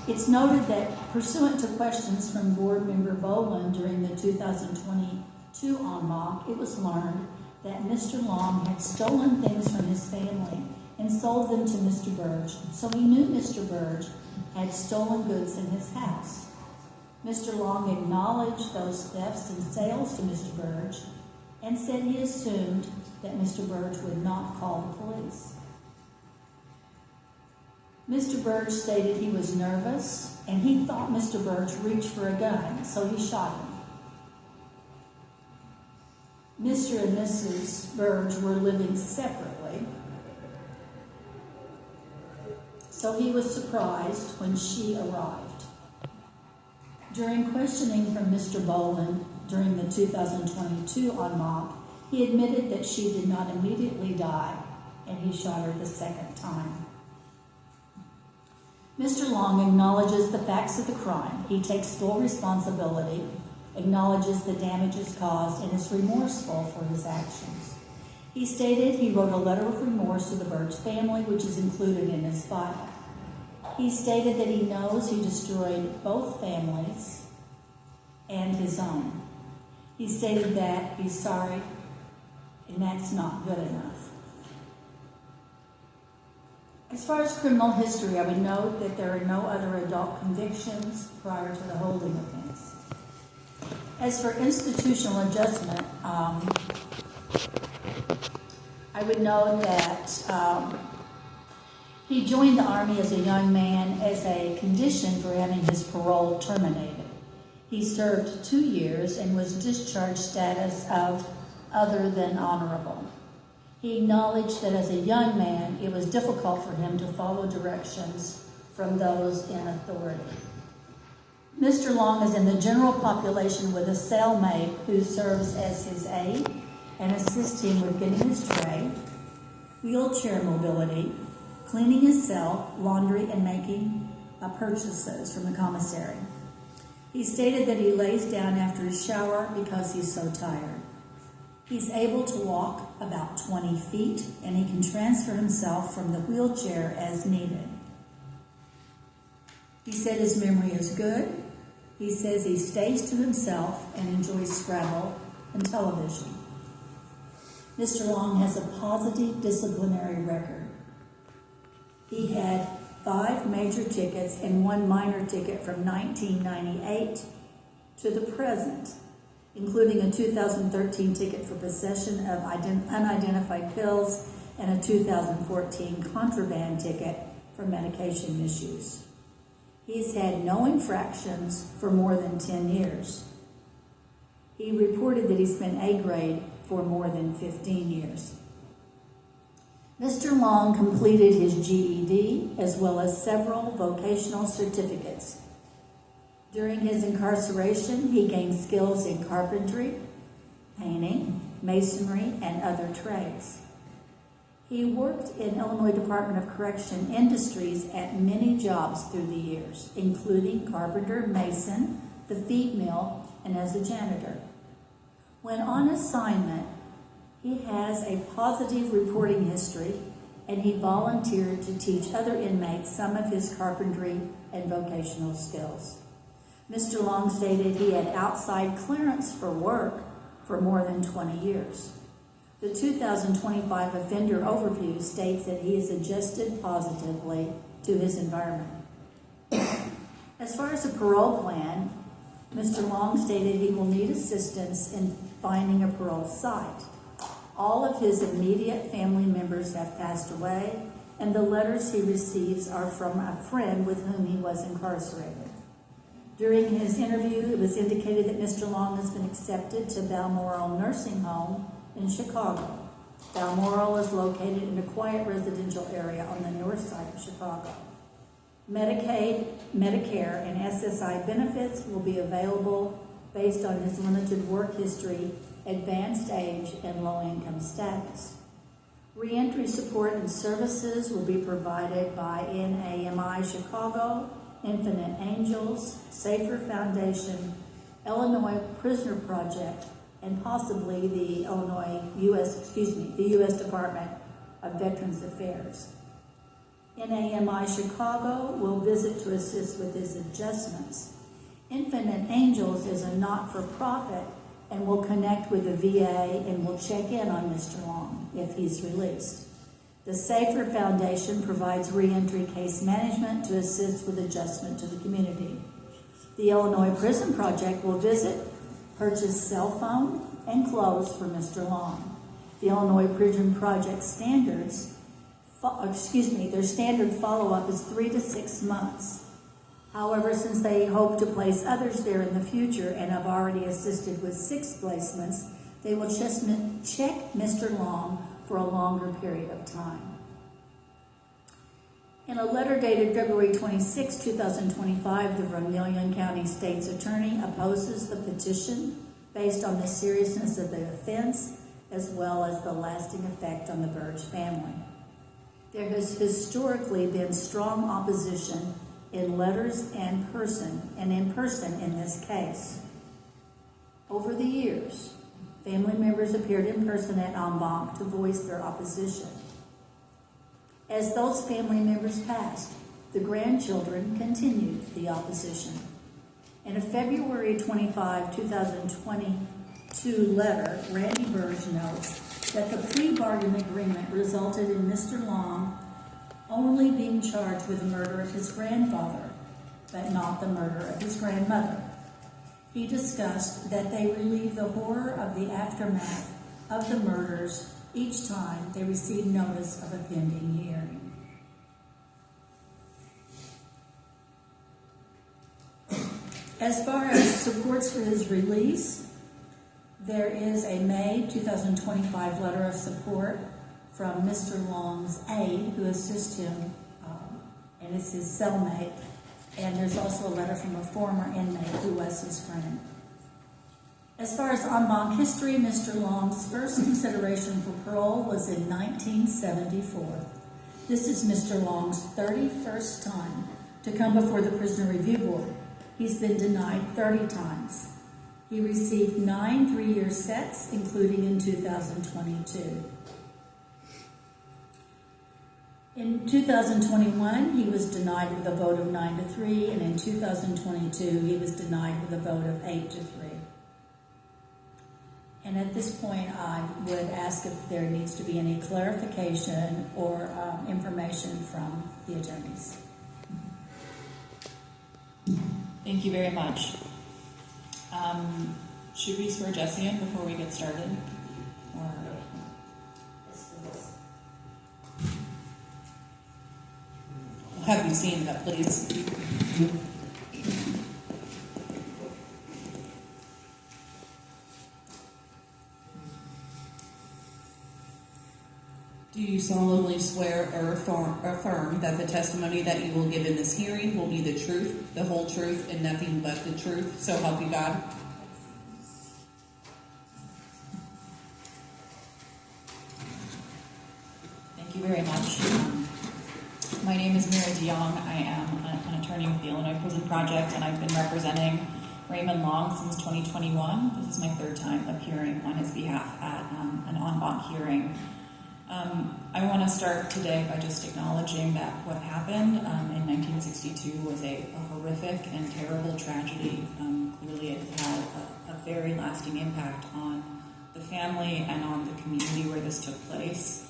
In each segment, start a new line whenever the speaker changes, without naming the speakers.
It's noted that pursuant to questions from board member Boland during the 2022 en banc, it was learned that Mr. Long had stolen things from his family and sold them to Mr. Burge, so he knew Mr. Burge had stolen goods in his house. Mr. Long acknowledged those thefts and sales to Mr. Burge and said he assumed that Mr. Burge would not call the police. Mr. Burge stated he was nervous and he thought Mr. Burge reached for a gun, so he shot him. Mr. and Mrs. Burge were living separately, so he was surprised when she arrived. During questioning from Mr. Boland during the 2022 en banc, he admitted that she did not immediately die, and he shot her the second time. Mr. Long acknowledges the facts of the crime. He takes full responsibility, acknowledges the damages caused, and is remorseful for his actions. He stated he wrote a letter of remorse to the Burge family, which is included in his file. He stated that he knows he destroyed both families and his own. He stated that he's sorry, and that's not good enough. As far as criminal history, I would note that there are no other adult convictions prior to the holding offense. As for institutional adjustment, I would note that he joined the Army as a young man as a condition for having his parole terminated. He served 2 years and was discharged status of other than honorable. He acknowledged that as a young man, it was difficult for him to follow directions from those in authority. Mr. Long is in the general population with a cellmate who serves as his aide and assists him with getting his tray, wheelchair mobility, cleaning his cell, laundry, and making purchases from the commissary. He stated that he lays down after his shower because he's so tired. He's able to walk about 20 feet, and he can transfer himself from the wheelchair as needed. He said his memory is good. He says he stays to himself and enjoys Scrabble and television. Mr. Long has a positive disciplinary record. He had 5 major tickets and 1 minor ticket from 1998 to the present, including a 2013 ticket for possession of unidentified pills and a 2014 contraband ticket for medication misuse. He's had no infractions for more than 10 years. He reported that he spent A grade for more than 15 years. Mr. Long completed his GED as well as several vocational certificates. During his incarceration, he gained skills in carpentry, painting, masonry, and other trades. He worked in Illinois Department of Correction Industries at many jobs through the years, including carpenter, mason, the feed mill, and as a janitor. When on assignment, he has a positive reporting history, and he volunteered to teach other inmates some of his carpentry and vocational skills. Mr. Long stated he had outside clearance for work for more than 20 years. The 2025 Offender Overview states that he is adjusted positively to his environment. As far as a parole plan, Mr. Long stated he will need assistance in finding a parole site. All of his immediate family members have passed away, and the letters he receives are from a friend with whom he was incarcerated. During his interview, it was indicated that Mr. Long has been accepted to Balmoral Nursing Home in Chicago. Balmoral is located in a quiet residential area on the north side of Chicago. Medicaid, Medicare, and SSI benefits will be available based on his limited work history, advanced age, and low-income status. Reentry support and services will be provided by NAMI Chicago, Infinite Angels, Safer Foundation, Illinois Prisoner Project, and possibly the U.S. Department of Veterans Affairs. NAMI Chicago will visit to assist with his adjustments. Infinite Angels is a not-for-profit and will connect with the VA and will check in on Mr. Long if he's released. The Safer Foundation provides reentry case management to assist with adjustment to the community. The Illinois Prison Project will visit, purchase cell phone and clothes for Mr. Long. The Illinois Prison Project their standard follow-up is 3 to 6 months. However, since they hope to place others there in the future and have already assisted with 6 placements, they will just check Mr. Long for a longer period of time. In a letter dated February 26, 2025, the Vermilion County State's Attorney opposes the petition based on the seriousness of the offense as well as the lasting effect on the Burge family. There has historically been strong opposition in letters and in person in this case. Over the years, family members appeared in person at en banc to voice their opposition. As those family members passed, the grandchildren continued the opposition. In a February 25, 2022 letter, Randy Burge notes that the plea bargain agreement resulted in Mr. Long only being charged with the murder of his grandfather, but not the murder of his grandmother. He discussed that they relieve the horror of the aftermath of the murders each time they received notice of a pending hearing. As far as supports for his release, there is a May 2025 letter of support from Mr. Long's aide who assists him, and it's his cellmate. And there's also a letter from a former inmate who was his friend. As far as en banc history, Mr. Long's first consideration for parole was in 1974. This is Mr. Long's 31st time to come before the Prisoner Review Board. He's been denied 30 times. He received 9 3-year sets, including in 2022. In 2021, he was denied with a vote of 9 to 3, and in 2022, he was denied with a vote of 8 to 3. And at this point, I would ask if there needs to be any clarification or information from the attorneys.
Thank you very much. Should we swear Jesse in before we get started? Or I'll have you stand up, please. Do you solemnly swear or affirm that the testimony that you will give in this hearing will be the truth, the whole truth, and nothing but the truth, so help you God? Thank you very much. My name is Mira DeYoung. I am an attorney with the Illinois Prison Project, and I've been representing Raymond Long since 2021. This is my 3rd time appearing on his behalf at an en banc hearing. I want to start today by just acknowledging that what happened in 1962 was a horrific and terrible tragedy. Clearly it had a very lasting impact on the family and on the community where this took place.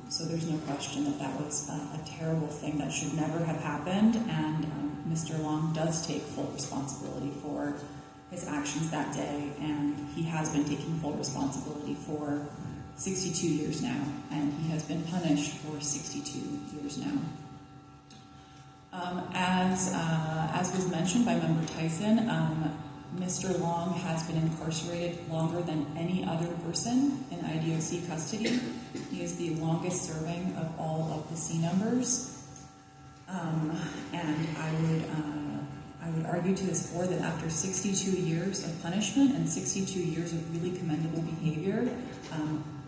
So there's no question that that was a terrible thing that should never have happened, and Mr. Long does take full responsibility for his actions that day, and he has been taking full responsibility for 62 years now, and he has been punished for 62 years now. As was mentioned by Member Tyson, Mr. Long has been incarcerated longer than any other person in IDOC custody. He is the longest serving of all of the C numbers, and I would argue to this board that after 62 years of punishment and 62 years of really commendable behavior,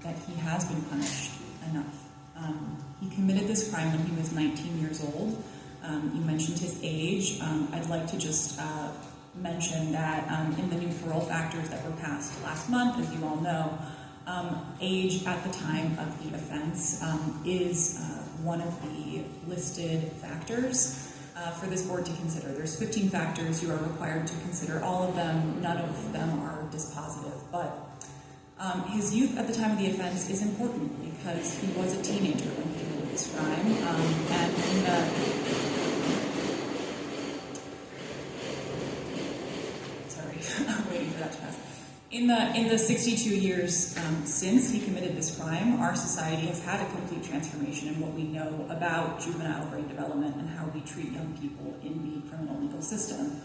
that he has been punished enough. He committed this crime when he was 19 years old. You mentioned his age. I'd like to just mention that in the new parole factors that were passed last month, as you all know, Age at the time of the offense is one of the listed factors for this board to consider. There's 15 factors. You are required to consider all of them. None of them are dispositive. But his youth at the time of the offense is important because he was a teenager when he committed this crime. And in the I'm waiting for that to pass. In the 62 years since he committed this crime, our society has had a complete transformation in what we know about juvenile brain development and how we treat young people in the criminal legal system.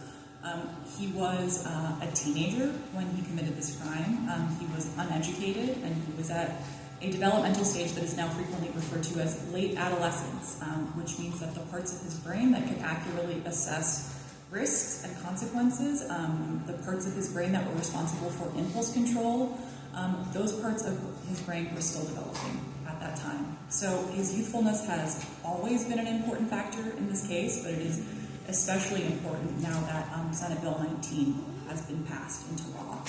He was a teenager when he committed this crime. He was uneducated, and he was at a developmental stage that is now frequently referred to as late adolescence, which means that the parts of his brain that can accurately assess risks and consequences, the parts of his brain that were responsible for impulse control, those parts of his brain were still developing at that time. So his youthfulness has always been an important factor in this case, but it is especially important now that Senate Bill 19 has been passed into law.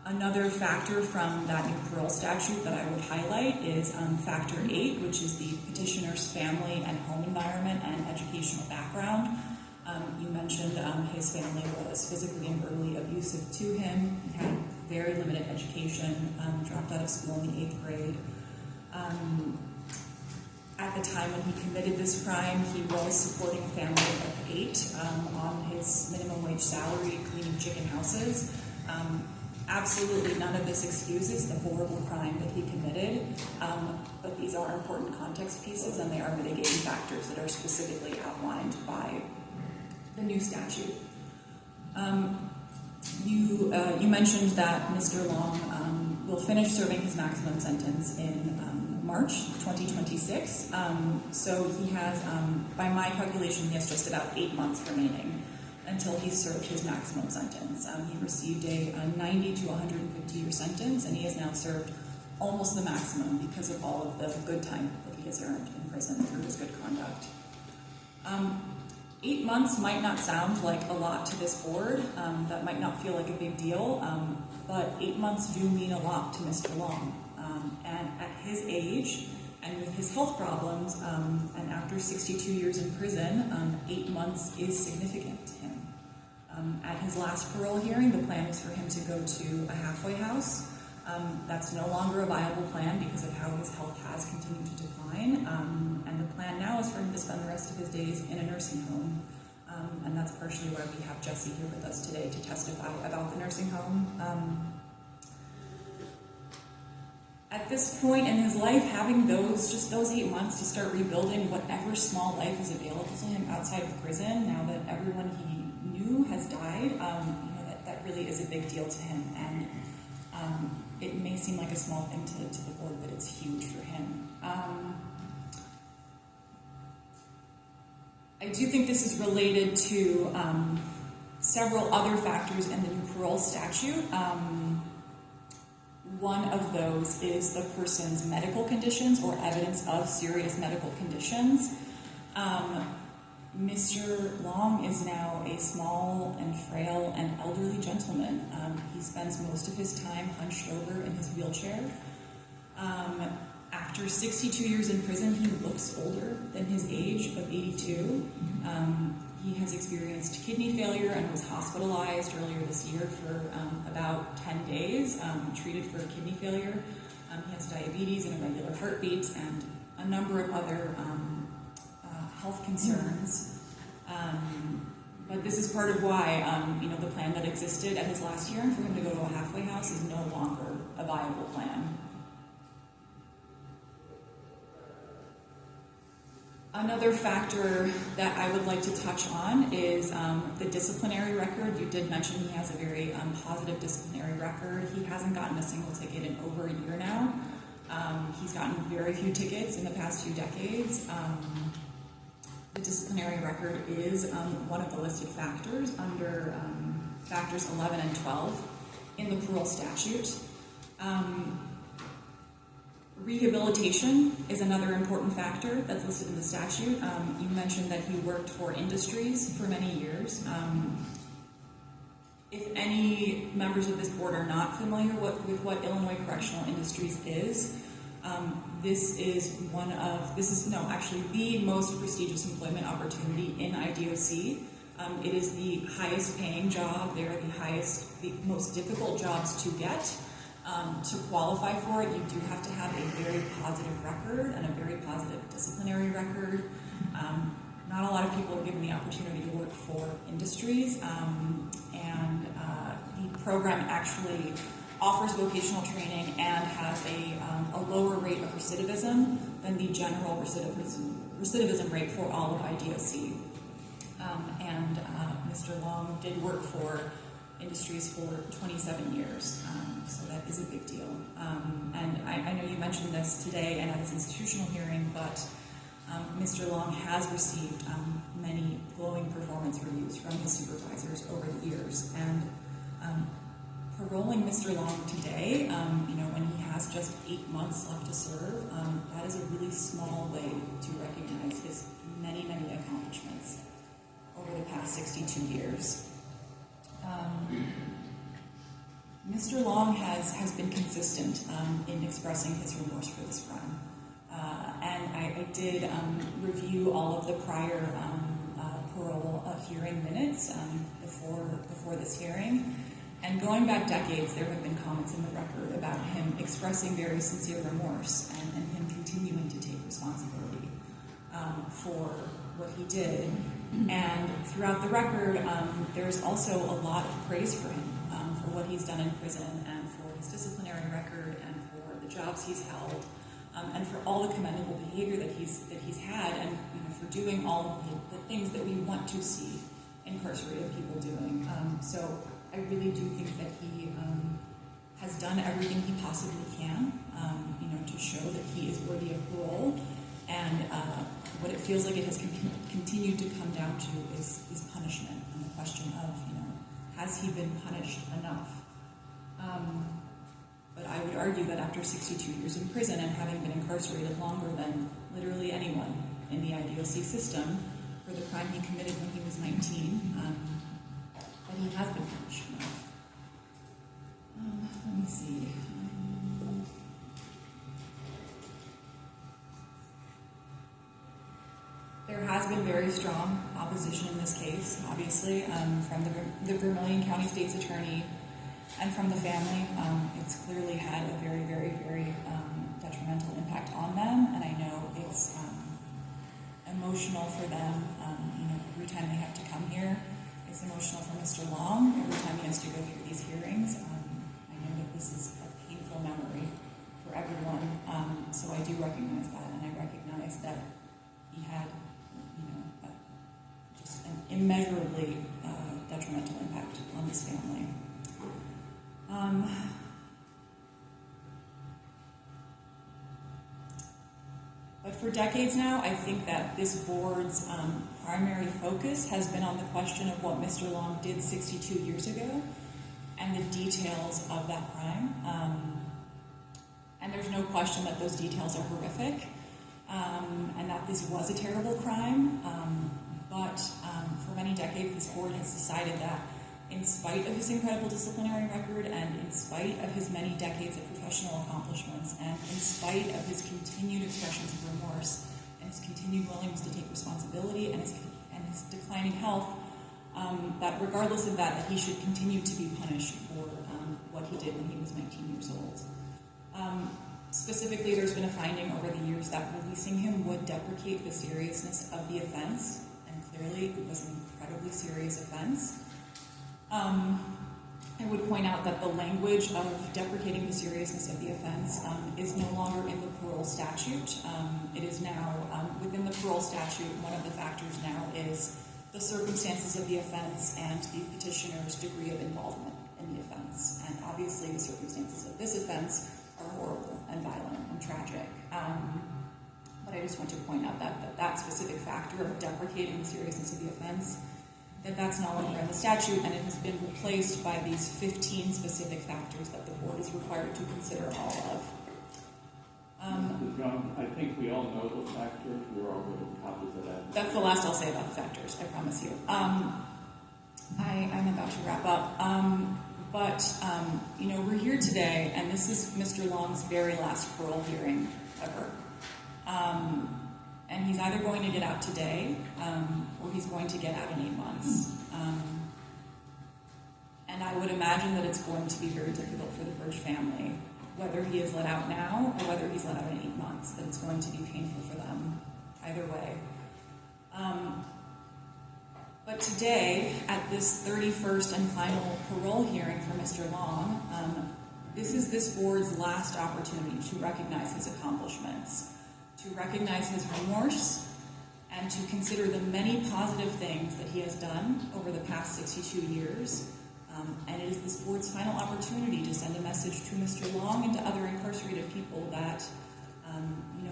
Another factor from that new parole statute that I would highlight is Factor 8, which is the petitioner's family and home environment and educational background. You mentioned his family was physically and verbally abusive to him. He had very limited education, dropped out of school in the 8th grade. At the time when he committed this crime, he was supporting a family of 8 on his minimum wage salary, cleaning chicken houses. Absolutely none of this excuses the horrible crime that he committed, but these are important context pieces, and they are mitigating factors that are specifically outlined by the new statute. You mentioned that Mr. Long will finish serving his maximum sentence in March 2026. So he has, by my calculation, he has just about 8 months remaining until he served his maximum sentence. He received a 90 to 150 year sentence, and he has now served almost the maximum because of all of the good time that he has earned in prison through his good conduct. 8 months might not sound like a lot to this board. That might not feel like a big deal, but 8 months do mean a lot to Mr. Long. And at his age, and with his health problems, and after 62 years in prison, 8 months is significant to him. At his last parole hearing, the plan was for him to go to a halfway house. That's no longer a viable plan because of how his health has continued to decline. And the plan now is for him to spend the rest of his days in a nursing home. And that's partially why we have Jesse here with us today to testify about the nursing home. At this point in his life, having those 8 months to start rebuilding whatever small life is available to him outside of prison, now that everyone he knew has died, that really is a big deal to him. And it may seem like a small thing to the board, but it's huge for him. I do think this is related to several other factors in the new parole statute. One of those is the person's medical conditions or evidence of serious medical conditions. Mr. Long is now a small and frail and elderly gentleman. He spends most of his time hunched over in his wheelchair. After 62 years in prison, he looks older than his age of 82. He has experienced kidney failure and was hospitalized earlier this year for about 10 days, treated for kidney failure. He has diabetes and irregular heartbeats and a number of other health concerns. But this is part of why, the plan that existed at his last hearing for him to go to a halfway house is no longer a viable plan. Another factor that I would like to touch on is the disciplinary record. You did mention he has a very positive disciplinary record. He hasn't gotten a single ticket in over a year now. He's gotten very few tickets in the past few decades. The disciplinary record is one of the listed factors under factors 11 and 12 in the parole statute. Rehabilitation is another important factor that's listed in the statute. You mentioned that he worked for industries for many years. If any members of this board are not familiar with what Illinois Correctional Industries is, this is actually the most prestigious employment opportunity in IDOC. It is the highest paying job. They are the most difficult jobs to get. To qualify for it, you do have to have a very positive record and a very positive disciplinary record. Not a lot of people are given the opportunity to work for industries, and the program actually offers vocational training and has a lower rate of recidivism than the general recidivism rate for all of IDOC. And Mr. Long did work for industries for 27 years, so that is a big deal. And I know you mentioned this today and at his institutional hearing, but Mr. Long has received many glowing performance reviews from his supervisors over the years. And paroling Mr. Long today, when he has just 8 months left to serve, that is a really small way to recognize his many, many accomplishments over the past 62 years. Mr. Long has been consistent in expressing his remorse for this crime. And I did review all of the prior parole hearing minutes before this hearing. And going back decades, there have been comments in the record about him expressing very sincere remorse and him continuing to take responsibility for what he did. And throughout the record, there's also a lot of praise for him for what he's done in prison and for his disciplinary record and for the jobs he's held and for all the commendable behavior that he's had and for doing all of the things that we want to see incarcerated people doing. So I really do think that he has done everything he possibly can, to show that he is worthy of parole. And what it feels like it has continued to come down to is punishment and the question of, has he been punished enough? But I would argue that after 62 years in prison and having been incarcerated longer than literally anyone in the IDOC system for the crime he committed when he was 19, that he has been punished enough. Let me see. There has been very strong opposition in this case, obviously, from the Vermilion County State's Attorney and from the family. It's clearly had a very, very, very detrimental impact on them, and I know it's emotional for them. Every time they have to come here, it's emotional for Mr. Long. Every time he has to go through these hearings, I know that this is a painful memory for everyone. So I do recognize that, and I recognize that he had just an immeasurably detrimental impact on this family. But for decades now, I think that this board's primary focus has been on the question of what Mr. Long did 62 years ago and the details of that crime. And there's no question that those details are horrific. And that this was a terrible crime, but for many decades this board has decided that in spite of his incredible disciplinary record and in spite of his many decades of professional accomplishments and in spite of his continued expressions of remorse and his continued willingness to take responsibility and his declining health, that regardless of that he should continue to be punished for what he did when he was 19 years old. Specifically, there's been a finding over the years that releasing him would deprecate the seriousness of the offense, and clearly it was an incredibly serious offense. I would point out that the language of deprecating the seriousness of the offense is no longer in the parole statute. It is now within the parole statute. One of the factors now is the circumstances of the offense and the petitioner's degree of involvement in the offense. And obviously the circumstances of this offense are horrible and violent and tragic. But I just want to point out that specific factor of deprecating the seriousness of the offense, that's no longer in the statute, and it has been replaced by these 15 specific factors that the board is required to consider all of.
John, I think we all know those factors. We're all getting copies of that.
That's the last I'll say about the factors, I promise you. I'm about to wrap up. We're here today, and this is Mr. Long's very last parole hearing ever. And he's either going to get out today, or he's going to get out in 8 months. And I would imagine that it's going to be very difficult for the Birch family, whether he is let out now or whether he's let out in 8 months, that it's going to be painful for them either way. But today, at this 31st and final parole hearing for Mr. Long, this is this board's last opportunity to recognize his accomplishments, to recognize his remorse, and to consider the many positive things that he has done over the past 62 years. And it is this board's final opportunity to send a message to Mr. Long and to other incarcerated people that,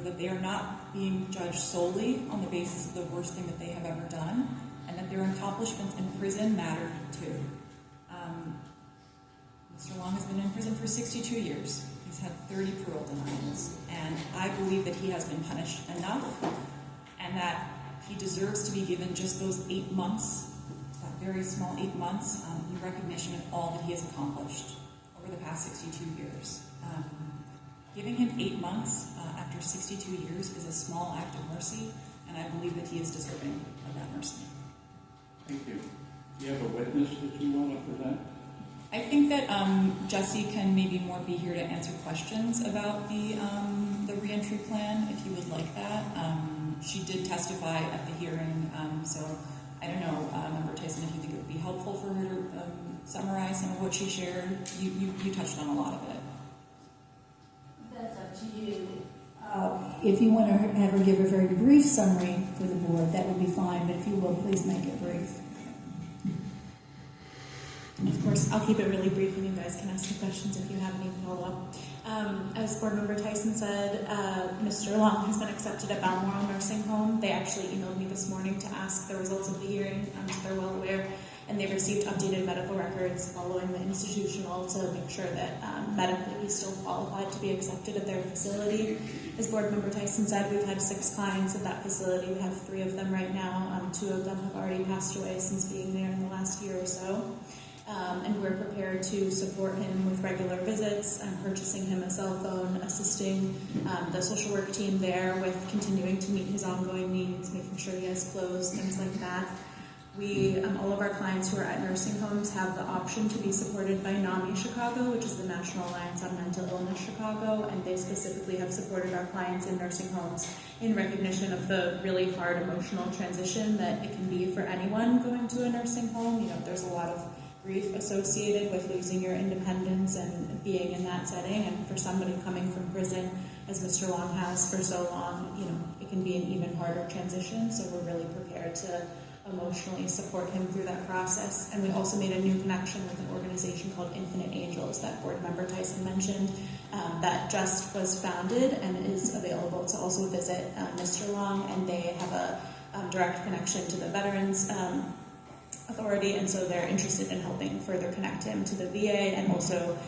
that they are not being judged solely on the basis of the worst thing that they have ever done, and that their accomplishments in prison matter too. Mr. Long has been in prison for 62 years. He's had 30 parole denials, and I believe that he has been punished enough, and that he deserves to be given just those 8 months, that very small 8 months, in recognition of all that he has accomplished over the past 62 years. Giving him 8 months after 62 years is a small act of mercy, and I believe that he is deserving of that mercy.
Thank you. Do you have a witness that you want to present?
I think that Jesse can maybe more be here to answer questions about the reentry plan, if you would like that. She did testify at the hearing, so I don't know, Member Tyson, if you think it would be helpful for her to summarize some of what she shared. You touched on a lot of it.
That's up to you. If you want to have her give a very brief summary for the board, that would be fine, but if you will, please make it brief.
Of course, I'll keep it really brief and you guys can ask the questions if you have any follow-up. As Board Member Tyson said, Mr. Long has been accepted at Balmoral Nursing Home. They actually emailed me this morning to ask the results of the hearing, so they're well aware, and they received updated medical records following the institutional to make sure that medically he's still qualified to be accepted at their facility. As Board Member Tyson said, we've had 6 clients at that facility. We have 3 of them right now. 2 of them have already passed away since being there in the last year or so. And we're prepared to support him with regular visits, purchasing him a cell phone, assisting the social work team there with continuing to meet his ongoing needs, making sure he has clothes, things like that. We, all of our clients who are at nursing homes have the option to be supported by NAMI Chicago, which is the National Alliance on Mental Illness Chicago, and they specifically have supported our clients in nursing homes in recognition of the really hard emotional transition that it can be for anyone going to a nursing home. There's a lot of grief associated with losing your independence and being in that setting, and for somebody coming from prison, as Mr. Long has for so long, it can be an even harder transition, so we're really prepared to emotionally support him through that process. And we also made a new connection with an organization called Infinite Angels that Board Member Tyson mentioned, that just was founded and is available to also visit Mr. Long, and they have a direct connection to the Veterans Authority, and so they're interested in helping further connect him to the VA and also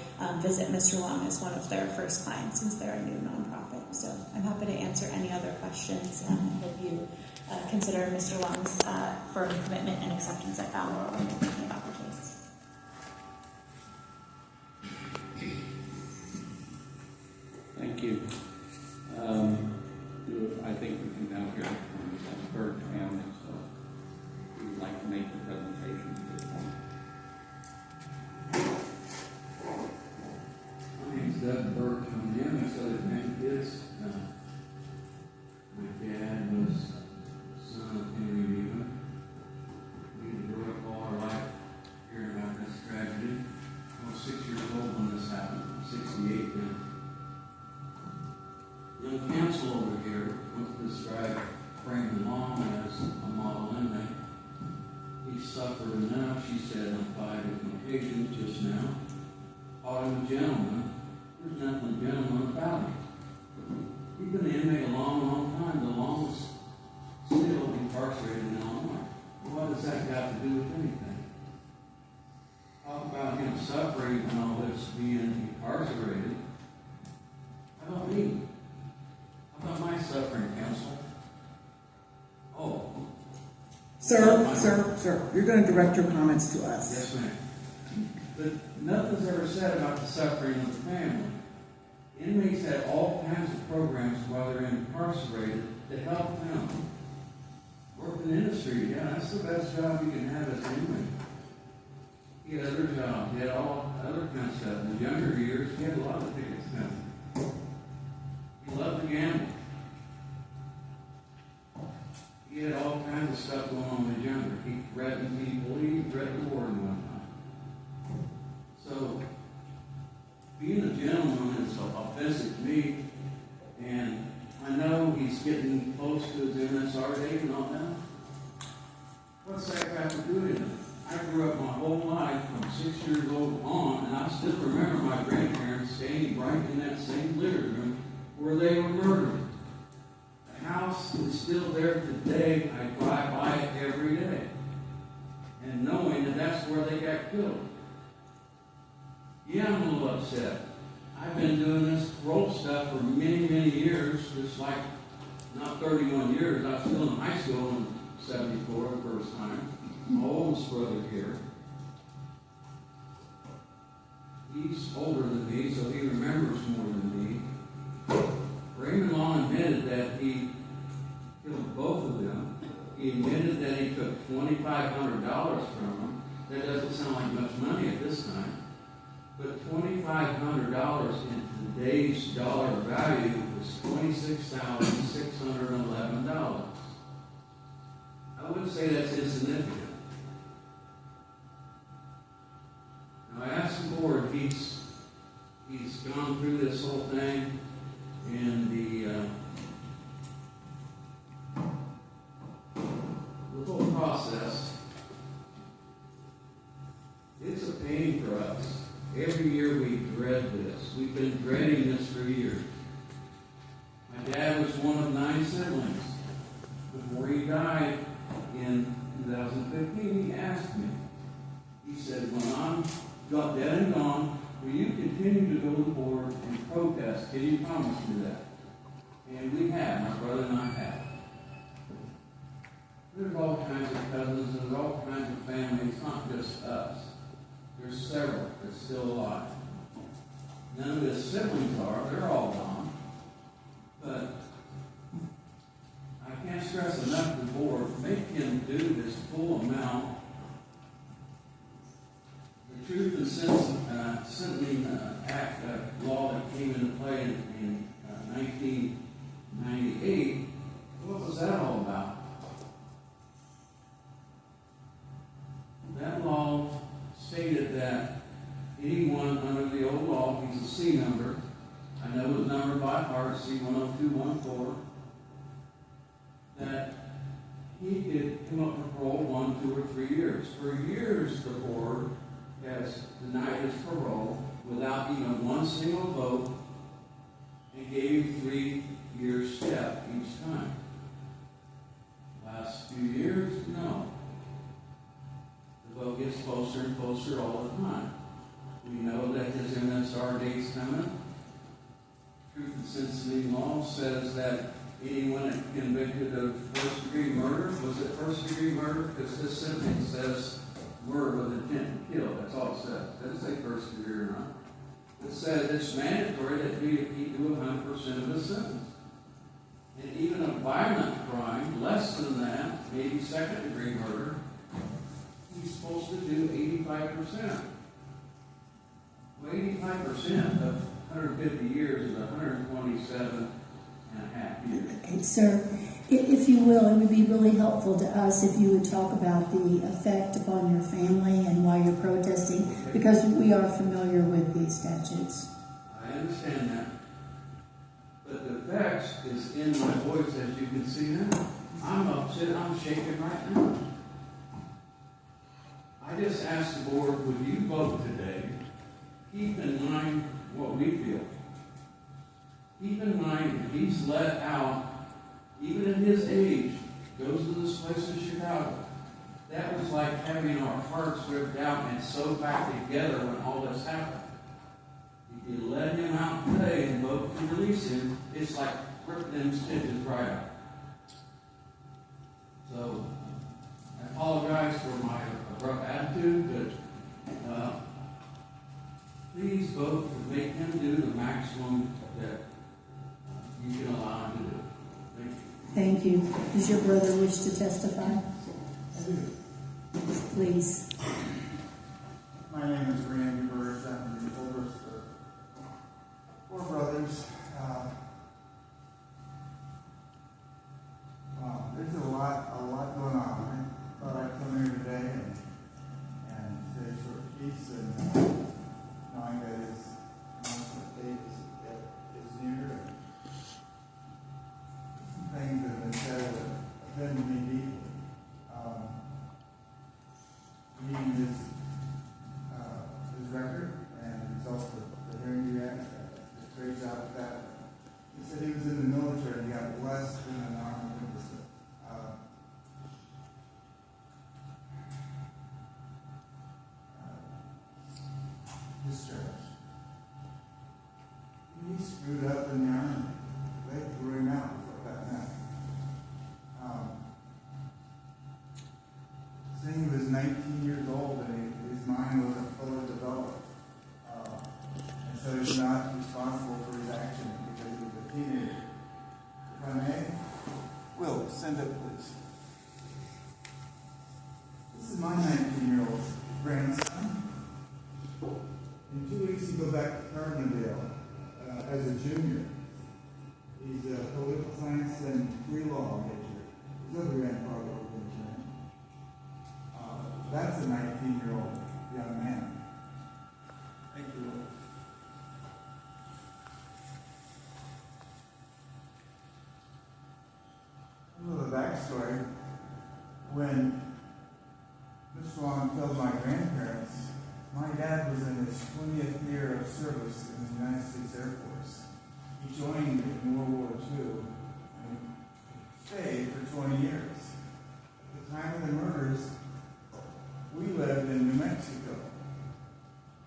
visit Mr. Long as one of their first clients since they're a new nonprofit. So I'm happy to answer any other questions and hope you consider Mr. Long's firm commitment and acceptance at Balmoral when you're thinking about the case.
Thank you. I think we can now hear from the Birch family, so we would like to make the presentation at this point.
My name's Doug Burke. I'm the youngest of the grandkids. My dad was son of Henry Newman. We grew up all our life hearing about this tragedy. I was 6 years old when this happened. I'm 68 then. Young counsel over here wants to describe Frank Long as a model inmate. He suffered enough, she said, on 5 different occasions just now. Called him a gentleman. There's nothing gentleman about him. He's been an inmate a long, long time, the longest still incarcerated in Illinois. What does that got to do with anything? Talk about him suffering and all this being incarcerated. How about me? How about my suffering, counsel? Oh,
Sir, you're going to direct your comments to us.
Yes, ma'am. But nothing's ever said about the suffering of the family. Inmates have all kinds of programs while they're incarcerated to help them. Work in the industry, yeah, that's the best job you can have as an inmate. He had other jobs, he had all other kinds of stuff. In his younger years, he had a lot of tickets coming. He loved to gamble. He had all kinds of stuff going on when he was younger. He threatened people, he threatened the warden one time. So, being a gentleman is offensive to me, and I know he's getting close to his MSR date and all that. What's that got to do with it? I grew up my whole life from 6 years old on, and I still remember my grandparents standing right in that same living room where they were murdered. The house is still there today. I drive by it every day. And knowing that that's where they got killed. Yeah, I'm a little upset. I've been doing this parole stuff for many, many years, just like, not 31 years. I was still in high school in 74 the first time. My oldest brother here. He's older than me, so he remembers more than me. Raymond Long admitted that he killed both of them. He admitted that he took $2,500 from them. That doesn't sound like much money at this time. But $2,500 in today's dollar value is $26,611. I wouldn't say that's insignificant. Now I asked the board, he's gone through this whole thing, and the whole process. It's a pain for us. Every year we dread this. We've been dreading this for years. My dad was one of 9 siblings. Before he died in 2015, he asked me. He said, when I'm dead and gone, will you continue to go to the board and protest? Can you promise me that? And we have. My brother and I have. There's all kinds of cousins. There's all kinds of families. It's not just us. There's several that's still alive. None of his siblings are. They're all gone. But I can't stress enough to the board, make him do this full amount. The Truth and Sentencing Act law that came into play in 1998, what was that all about? That law stated that anyone under the old law, he's a C number, I know his number by heart, C10214, that he could come up for parole 1, 2, or 3 years. For years, the board has denied his parole without even one single vote and gave him 3 years step each time. Last few years, no. The vote gets closer and closer all the time. We know that his MSR date's coming. Truth and Sentencing law says that anyone convicted of first-degree murder, was it first-degree murder? Because this sentence says murder with intent to kill. That's all it says. It doesn't say first-degree or not. It says it's mandatory that he do 100% of his sentence. And even a violent crime, less than that, maybe second-degree murder, he's supposed to do 85%. Well, 85% of 150 years is 127 and a half years.
Okay, sir, if you will, it would be really helpful to us if you would talk about the effect upon your family and why you're protesting,
Okay.
because we are familiar with these statutes.
I understand that. But the effects is in my voice, as you can see now. I'm upset, I'm shaking right now. I just asked the board, would you vote today? Keep in mind what we feel. Keep in mind that he's let out, even at his age, goes to this place in Chicago. That was like having our hearts ripped out and sewed back together when all this happened. If you let him out today and vote to release him, it's like ripping them stitches right out. So, I apologize for my abrupt attitude, but please vote to make him do the maximum that you can allow him to do. Thank you.
Thank you. Does your brother wish to testify?
I do.
Please.
My name is Randy Burris. I'm the oldest of four brothers. Wow, there's a lot going on. I thought I'd come here today and say a short piece, and knowing that his announcement date is near. And some things that have been said that offended me deeply. Reading his record and the results of the hearing he had, did a great job with that. He said he was in the military and he got blessed in an armed enlistment. Discharge. He screwed up in the army. They threw him out before that meant. Saying he was 19 years old and his mind wasn't fully developed. And so he's not responsible for his actions because he was a teenager. If I may? Will, send it please. This is my 19-year-old grandson. In 2 weeks he'll go back to Carbondale as a junior. He's a political science and free law major. His other grandfather was in China. That's a 19-year-old young man. Thank you, Lord. A little backstory. When Mr. Long killed my grandparents, my dad was in his 20th year of service in the United States Air Force. He joined in World War II and stayed for 20 years. At the time of the murders, we lived in New Mexico.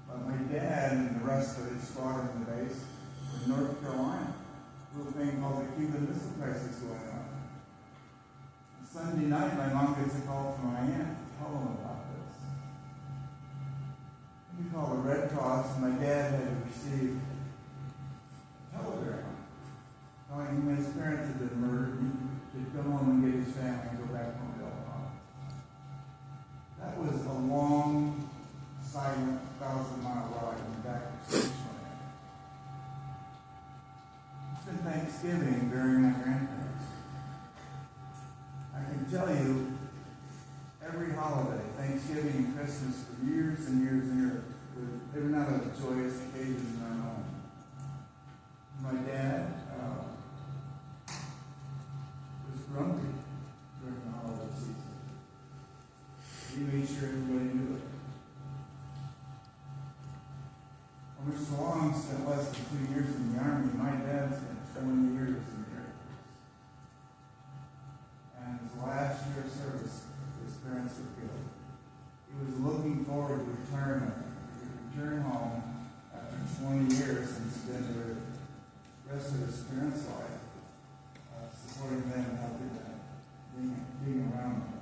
But my dad and the rest of his squadron and the base were in North Carolina. A little thing called the Cuban Missile Crisis going on. Sunday night, my mom gets a call from my aunt to tell them about this. We called the Red Cross, and my dad had received a telegram telling him his parents had been murdered. He could come home and get his family and go back home to Omaha. That was a long, silent, 1,000-mile ride back to Station Land. It's been Thanksgiving during my grandparents. I can tell you, every holiday, Thanksgiving and Christmas for years and years and years, they were not a joyous occasion in our home. My dad was grumpy during the holiday season. He made sure everybody knew it. Well, Mr. Long spent less than 2 years in the Army. My dad spent 20 years in the Air Force. And his last year of service, his parents were killed. He was looking forward to retirement. He could return home after 20 years and spend the rest of his parents' life supporting them and helping them, being around them.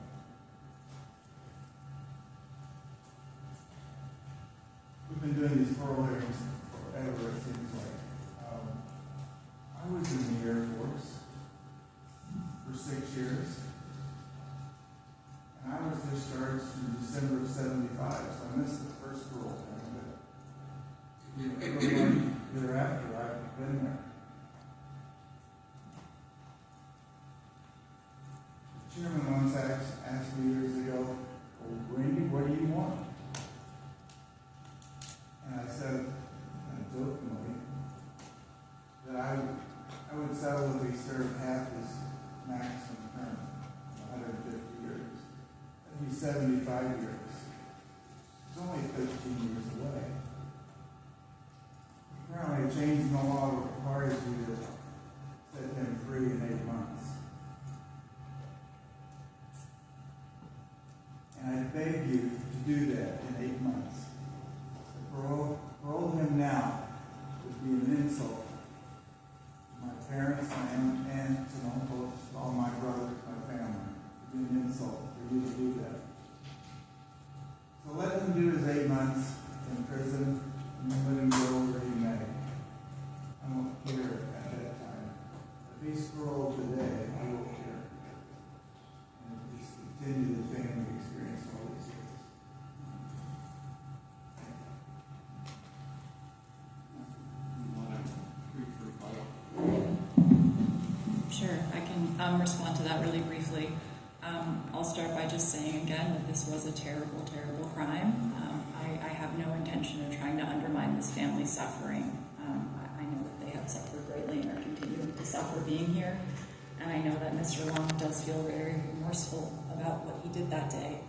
We've been doing these parole hearings forever, it seems like. I was in the Air Force for 6 years. And I was discharged in December of 75, so I missed the first parole hearing. But every month thereafter, I've been there. The chairman once asked me years ago, well, Randy, what do you want? And I said, jokingly, that I would settle if he served half his maximum term, 150 years. That'd be 75 years. It's only 13 years away. Apparently, a change in the law requires you to set him free in 8 months. And I beg you to do that in 8 months. Parole him now would be an insult to my parents, my aunts, and uncles, all my brothers, my family. It would be an insult for you to do that.
respond to that really briefly. I'll start by just saying again that this was a terrible, terrible crime. I have no intention of trying to undermine this family's suffering. I know that they have suffered greatly and are continuing to suffer being here. And I know that Mr. Long does feel very remorseful about what he did that day.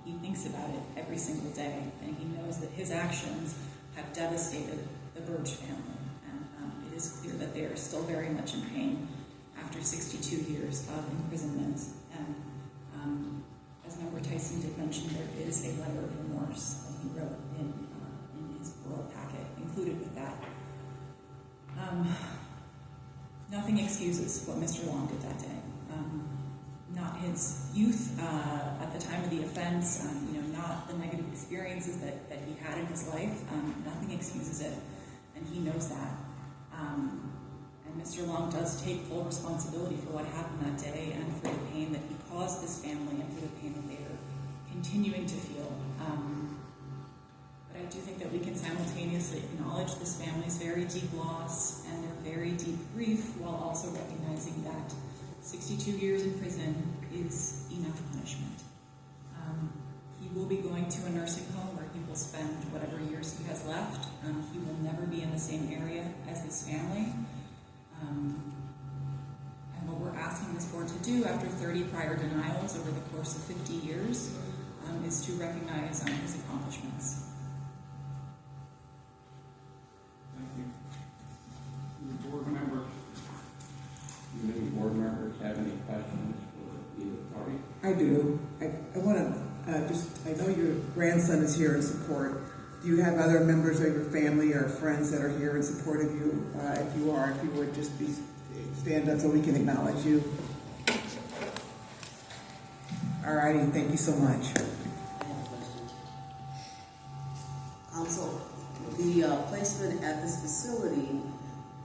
He thinks about it every single day, and he knows that his actions have devastated the Burge family. And it is clear that they are still very much in pain after 62 years of imprisonment. And as Member Tyson did mention, there is a letter of remorse that he wrote in his parole packet, included with that. Nothing excuses what Mr. Long did that day. Not his youth at the time of the offense, not the negative experiences that he had in his life. Nothing excuses it, and he knows that. And Mr. Long does take full responsibility for what happened that day and for the pain that he caused this family and for the pain that they are continuing to feel. But I do think that we can simultaneously acknowledge this family's very deep loss and their very deep grief while also recognizing that 62 years in prison is enough punishment. He will be going to a nursing home where he will spend whatever years he has left. He will never be in the same area as his family. And what we're asking this board to do after 30 prior denials over the course of 50 years is to recognize his accomplishments.
Thank you. Any board members? Do any board members have any questions for either party?
I do. I want to I know your grandson is here in support. Do you have other members of your family or friends that are here in support of you? If you would just stand up so we can acknowledge you. All righty, thank you so much.
So the placement at this facility,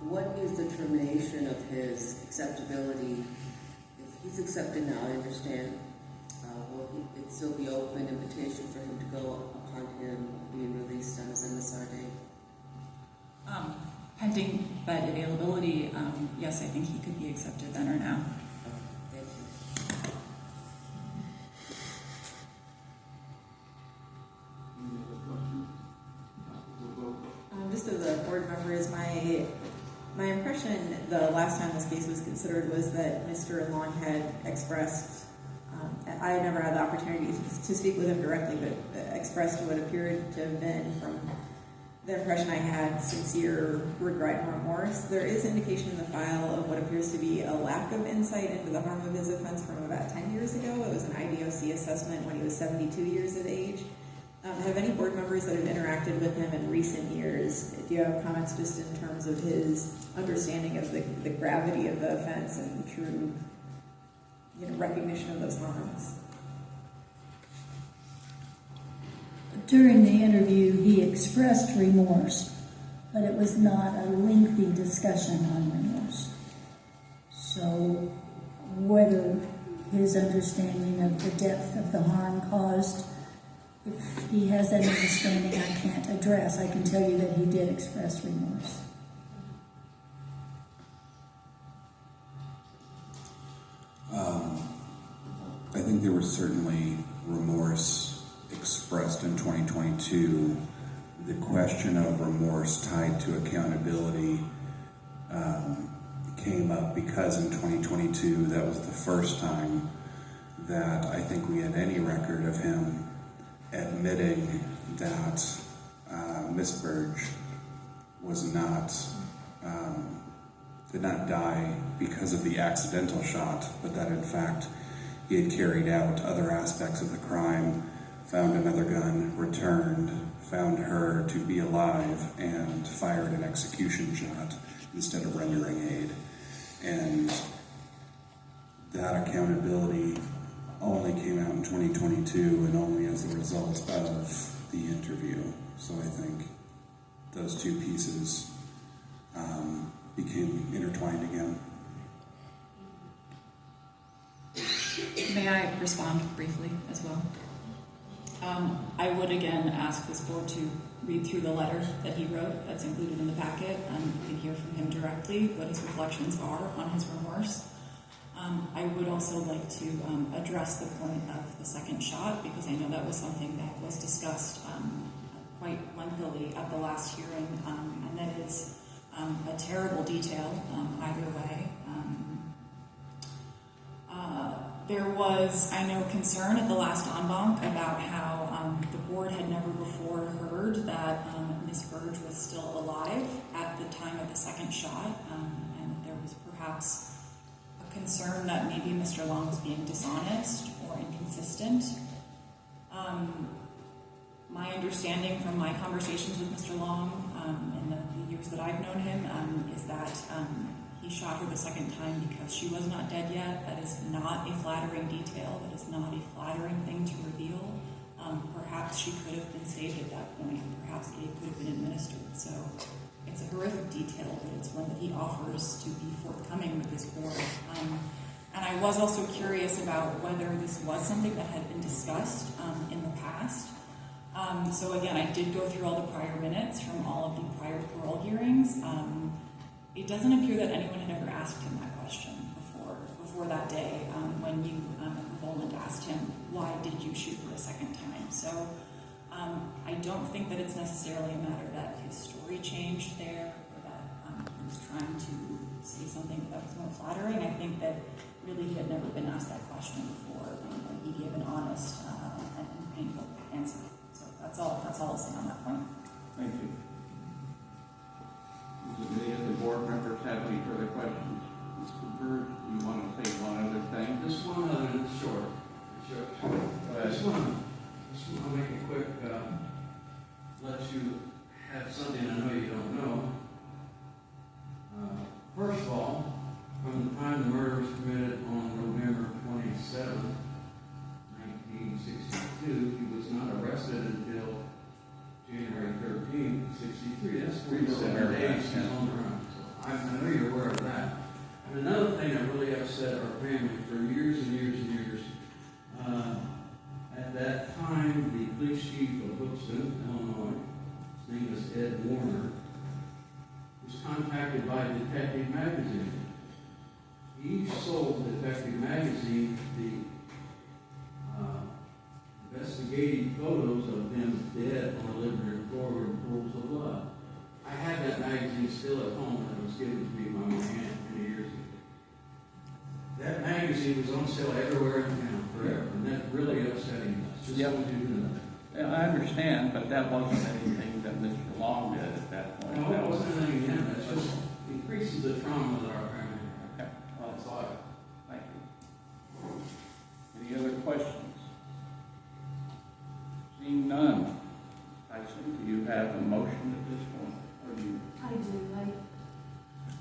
what is the termination of his acceptability? If he's accepted now, I understand, will it still be open invitation for him to go upon him being released on his MSR date?
Pending bed availability, yes, I think he could be accepted then or now.
Okay, thank you.
Any other questions?
Just as a board member, is my impression the last time this case was considered was that Mr. Long had expressed, I had never had the opportunity to speak with him directly, but expressed what appeared to have been, from the impression I had, sincere regret and remorse. There is indication in the file of what appears to be a lack of insight into the harm of his offense from about 10 years ago. It was an IDOC assessment when he was 72 years of age. Have any board members that have interacted with him in recent years, do you have comments just in terms of his understanding of the gravity of the offense and true recognition of those harms?
During the interview, he expressed remorse, but it was not a lengthy discussion on remorse. So whether his understanding of the depth of the harm caused, if he has that understanding, I can't address. I can tell you that he did express remorse.
I think there was certainly remorse expressed in 2022. The question of remorse tied to accountability came up because in 2022, that was the first time that I think we had any record of him admitting that Miss Burge was not did not die because of the accidental shot, but that in fact he had carried out other aspects of the crime, found another gun, returned, found her to be alive, and fired an execution shot instead of rendering aid. And that accountability only came out in 2022 and only as the result of the interview. So I think those two pieces became intertwined again.
May I respond briefly as well? I would again ask this board to read through the letter that he wrote that's included in the packet. You can hear from him directly what his reflections are on his remorse. I would also like to address the point of the second shot, because I know that was something that was discussed quite lengthily at the last hearing, and that is a terrible detail either way. There was, I know, concern at the last en banc about how the board had never before heard that Ms. Burge was still alive at the time of the second shot, and there was perhaps a concern that maybe Mr. Long was being dishonest or inconsistent. My understanding from my conversations with Mr. Long in the years that I've known him is that he shot her the second time because she was not dead yet. That is not a flattering detail. That is not a flattering thing to reveal. Perhaps she could have been saved at that point. Perhaps Gabe could have been administered. So it's a horrific detail, but it's one that he offers to be forthcoming with his board. And I was also curious about whether this was something that had been discussed in the past. So again, I did go through all the prior minutes from all of the prior parole hearings. It doesn't appear that anyone had ever asked him that question before that day when you, Boland, asked him, why did you shoot her a second time? So I don't think that it's necessarily a matter that his story changed there, or that he was trying to say something that was more flattering. I think that really he had never been asked that question before, and he gave an honest and painful answer. So that's all I'll say on that point.
Thank you. Does any of the board members have any further questions? Mr. Bird, do you want to say one other thing?
Just one other, and it's short. I just want to make it quick, let you have something I know you don't know. First of all, from the time the murder was committed on November 27, 1962, he was not arrested until January 13, 63. That's 47 days he's on the run. So I know you're aware of that. And another thing that really upset our family for years and years and years, at that time, the police chief of Brookston, Illinois, his name is Ed Warner, was contacted by Detective Magazine. He sold Detective Magazine the investigative photos of him dead on the living room floor in pools of blood. I have that magazine still at home that was given to me by my aunt many years ago. That magazine was on sale everywhere in town forever, and that really upsetting us. Just
Yep.
want you to know that.
Yeah, I understand, but that wasn't anything that Mr. Long did at that point.
No, it wasn't anything in it. It just increases the trauma that our family had.
Okay, well,
That's all.
thank you. Any other questions? Seeing none. Tyson, do you have a motion at this point? Or do you?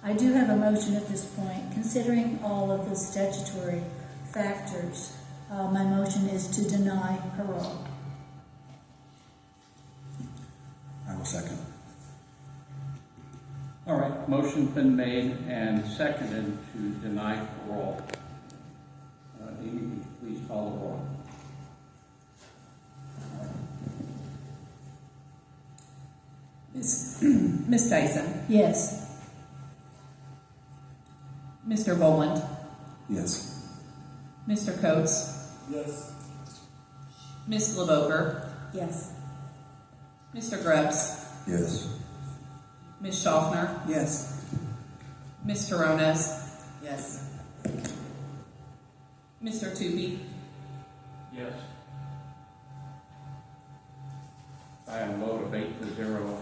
I do have a motion at this point. Considering all of the statutory factors, my motion is to deny parole.
I will second.
All right, motion's been made and seconded to deny parole. Amy, would you please call the roll?
Ms. Tyson,
Yes.
Mr. Boland,
Yes.
Mr. Coates,
Yes.
Ms. LeBoker,
Yes.
Mr. Grubbs,
Yes.
Ms. Schaffner,
Yes.
Ms. Tarones,
Yes.
Mr. Tooby,
Yes. By a vote of 8-0,